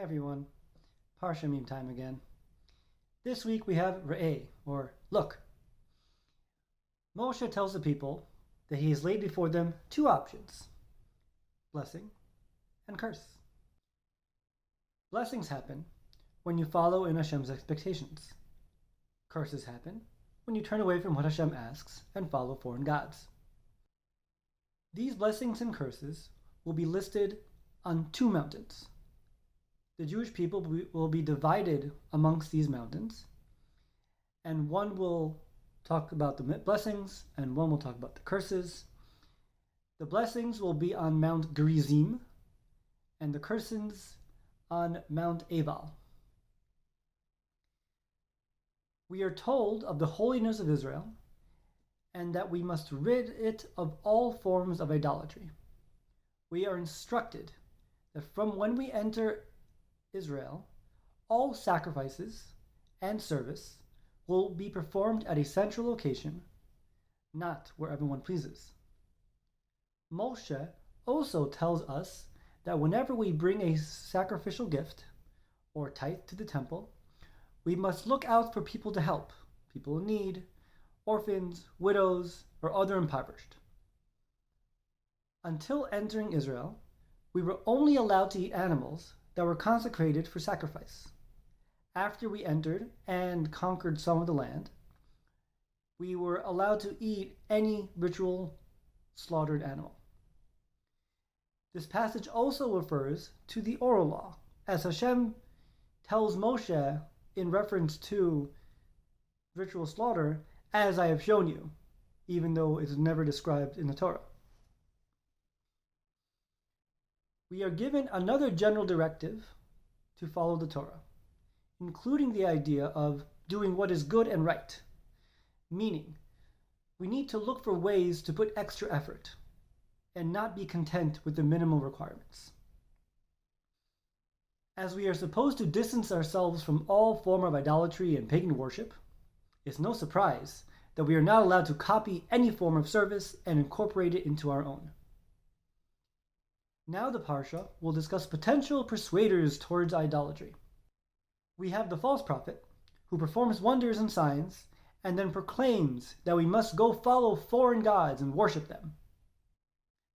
Hey everyone, Parsha Meme time again. This week we have Re'eh, or look. Moshe tells the people that he has laid before them two options, blessing and curse. Blessings happen when you follow in Hashem's expectations. Curses happen when you turn away from what Hashem asks and follow foreign gods. These blessings and curses will be listed on two mountains. The Jewish people will be divided amongst these mountains, and one will talk about the blessings and one will talk about the curses. The blessings will be on Mount Gerizim and the curses on Mount Ebal. We are told of the holiness of Israel and that we must rid it of all forms of idolatry. We are instructed that from when we enter Israel, all sacrifices and service will be performed at a central location, not where everyone pleases. Moshe also tells us that whenever we bring a sacrificial gift or tithe to the temple, we must look out for people to help, people in need, orphans, widows, or other impoverished. Until entering Israel, we were only allowed to eat animals that were consecrated for sacrifice. After we entered and conquered some of the land, we were allowed to eat any ritual slaughtered animal. This passage also refers to the oral law, as Hashem tells Moshe in reference to ritual slaughter, as I have shown you, even though it is never described in the Torah. We are given another general directive to follow the Torah, including the idea of doing what is good and right, meaning we need to look for ways to put extra effort and not be content with the minimal requirements. As we are supposed to distance ourselves from all form of idolatry and pagan worship, it's no surprise that we are not allowed to copy any form of service and incorporate it into our own. Now the Parsha will discuss potential persuaders towards idolatry. We have the false prophet, who performs wonders and signs, and then proclaims that we must go follow foreign gods and worship them.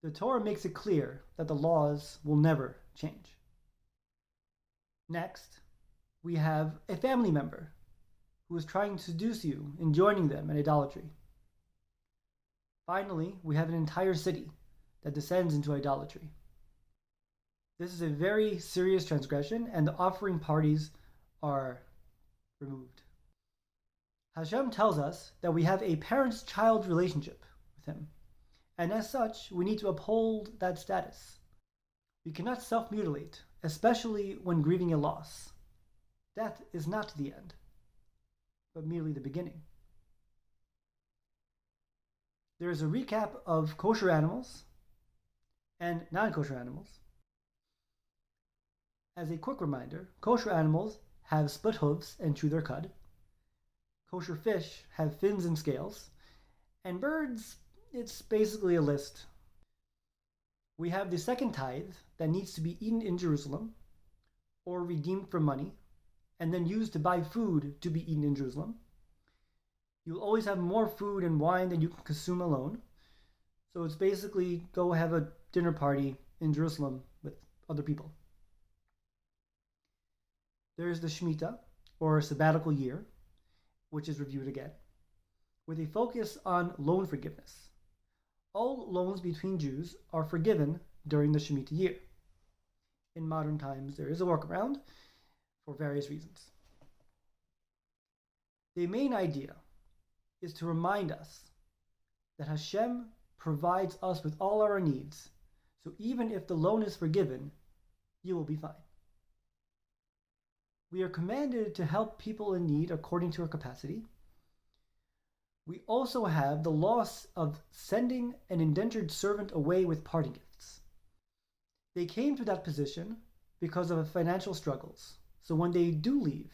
The Torah makes it clear that the laws will never change. Next, we have a family member who is trying to seduce you in joining them in idolatry. Finally, we have an entire city that descends into idolatry. This is a very serious transgression, and the offering parties are removed. Hashem tells us that we have a parent-child relationship with him, and as such, we need to uphold that status. We cannot self-mutilate, especially when grieving a loss. Death is not the end, but merely the beginning. There is a recap of kosher animals and non-kosher animals. As a quick reminder, kosher animals have split hooves and chew their cud. Kosher fish have fins and scales. And birds, it's basically a list. We have the second tithe that needs to be eaten in Jerusalem or redeemed for money and then used to buy food to be eaten in Jerusalem. You'll always have more food and wine than you can consume alone. So it's basically go have a dinner party in Jerusalem with other people. There is the Shemitah, or sabbatical year, which is reviewed again, with a focus on loan forgiveness. All loans between Jews are forgiven during the Shemitah year. In modern times, there is a workaround for various reasons. The main idea is to remind us that Hashem provides us with all our needs, so even if the loan is forgiven, you will be fine. We are commanded to help people in need according to our capacity. We also have the loss of sending an indentured servant away with parting gifts. They came to that position because of financial struggles. So when they do leave,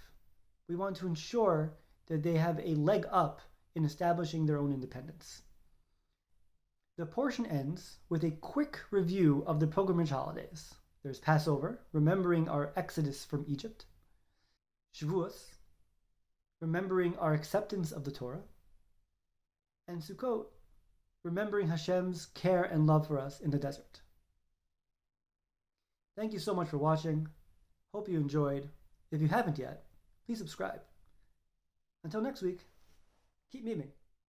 we want to ensure that they have a leg up in establishing their own independence. The portion ends with a quick review of the pilgrimage holidays, There's Passover, remembering our exodus from Egypt. Shavuos, remembering our acceptance of the Torah. And Sukkot, remembering Hashem's care and love for us in the desert. Thank you so much for watching. Hope you enjoyed. If you haven't yet, please subscribe. Until next week, keep meming.